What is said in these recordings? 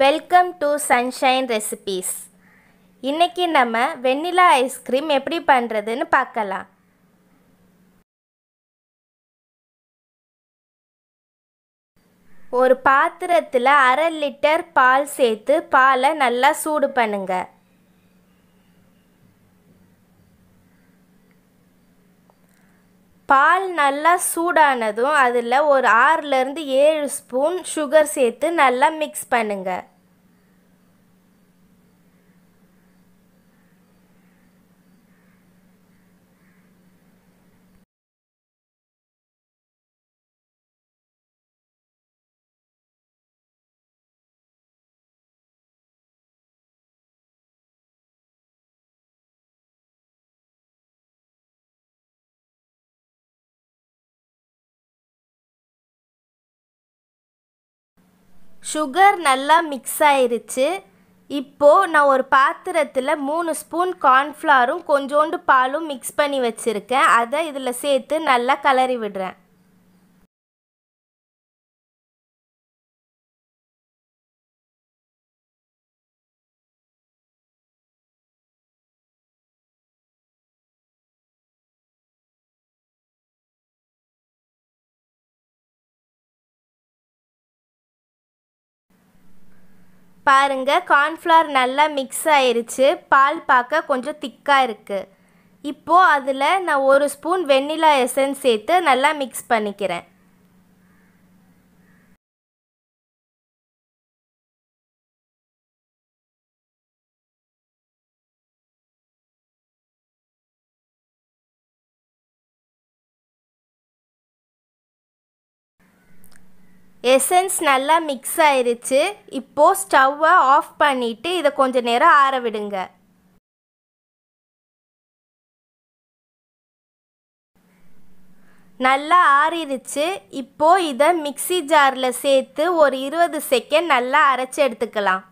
Welcome to sunshine recipes. இன்றைக்கி நம்ம vanilla ice cream எப்படி பண்ணுறதுன்னு பார்க்கலாம். ஒரு பாத்திரத்தில் 1/2 லிட்டர் பால் சேர்த்து பாலை நல்லா சூடு பண்ணுங்க. பால் நல்லா சூடானதும் அதில் ஒரு 6லேருந்து 7 ஸ்பூன் சுகர் சேர்த்து நல்லா மிக்ஸ் பண்ணுங்க. சுகர் நல்லா மிக்ஸ் ஆயிருச்சு. இப்போது நான் ஒரு பாத்திரத்தில் 3 ஸ்பூன் கார்ன்ஃப்ளவரும் கொஞ்சோண்டு பாலும் மிக்ஸ் பண்ணி வச்சுருக்கேன். அதை இதில் சேர்த்து நல்லா கலரி விடுறேன். பாருங்க, கார்ன்ஃப்ளவர் நல்லா மிக்ஸ் ஆயிருச்சு. பால் பார்க்க கொஞ்சம் திக்காக இருக்குது. இப்போது அதில் நான் 1 ஸ்பூன் வெண்ணிலா எசன்ஸ் சேர்த்து நல்லா மிக்ஸ் பண்ணிக்கிறேன். எசன்ஸ் நல்லா மிக்ஸ் ஆயிருச்சு. இப்போது ஸ்டவ்வை ஆஃப் பண்ணிவிட்டு இதை கொஞ்சம் நேரம் ஆற விடுங்க. நல்லா ஆறிடுச்சு. இப்போது இதை மிக்ஸி ஜாரில் சேர்த்து ஒரு 20 செகண்ட் நல்லா அரைச்சி எடுத்துக்கலாம்.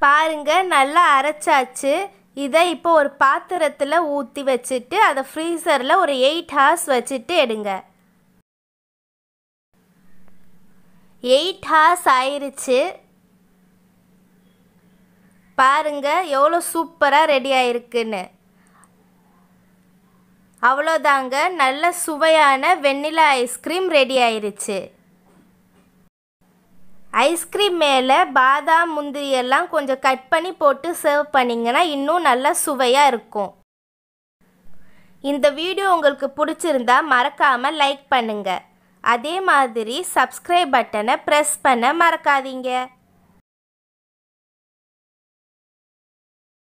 பாருங்க, நல்லா அரைச்சாச்சு. இதை இப்போ ஒரு பாத்திரத்தில் ஊற்றி வச்சுட்டு அதை ஃப்ரீசரில் ஒரு 8 ஹார்ஸ் வச்சுட்டு எடுங்க. 8 ஹார்ஸ் ஆயிருச்சு. பாருங்க எவ்வளோ சூப்பராக ரெடி ஆயிருக்குன்னு. அவ்வளோதாங்க, நல்ல சுவையான வெண்ணிலா ஐஸ்கிரீம் ரெடி ஆயிருச்சு. ஐஸ்கிரீம் மேலே பாதாம் முந்திரி எல்லாம் கொஞ்சம் கட் பண்ணி போட்டு சர்வ் பண்ணிங்கன்னா இன்னும் நல்லா சுவையாக இருக்கும். இந்த வீடியோ உங்களுக்கு பிடிச்சிருந்தா மறக்காமல் லைக் பண்ணுங்கள். அதே மாதிரி சப்ஸ்கிரைப் பட்டனை ப்ரெஸ் பண்ண மறக்காதீங்க.